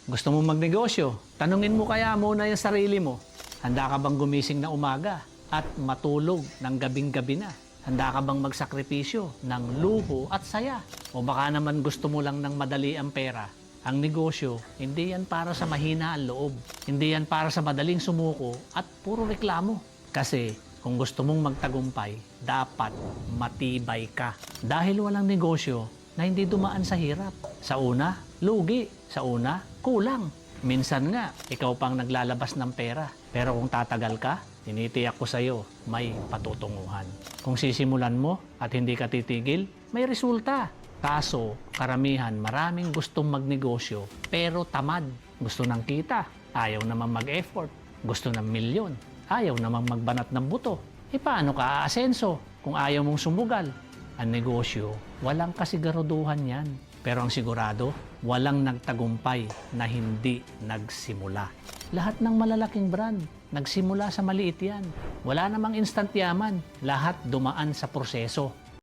Gusto mo magnegosyo? Tanungin mo kaya muna yung sarili mo. Handa ka bang gumising na umaga at matulog ng gabing-gabi na? Handa ka bang magsakripisyo ng luho at saya? O baka naman gusto mo lang ng madali ang pera? Ang negosyo, hindi yan para sa mahina ang loob. Hindi yan para sa madaling sumuko at puro reklamo. Kasi kung gusto mong magtagumpay, dapat matibay ka. Dahil walang negosyo na hindi dumaan sa hirap. Sa una, lugi. Sa una, kulang. Minsan nga, ikaw pang naglalabas ng pera. Pero kung tatagal ka, tinitiyak ko sa'yo, may patutunguhan. Kung sisimulan mo at hindi ka titigil, may resulta. Kaso, karamihan, maraming gustong magnegosyo, pero tamad. Gusto ng kita, ayaw namang mag-effort. Gusto ng milyon, ayaw namang magbanat ng buto. E paano ka aasenso kung ayaw mong sumugal? Ang negosyo, walang kasiguraduhan yan. Pero ang sigurado, walang nagtagumpay na hindi nagsimula. Lahat ng malalaking brand, nagsimula sa maliit yan. Wala namang instant yaman. Lahat dumaan sa proseso.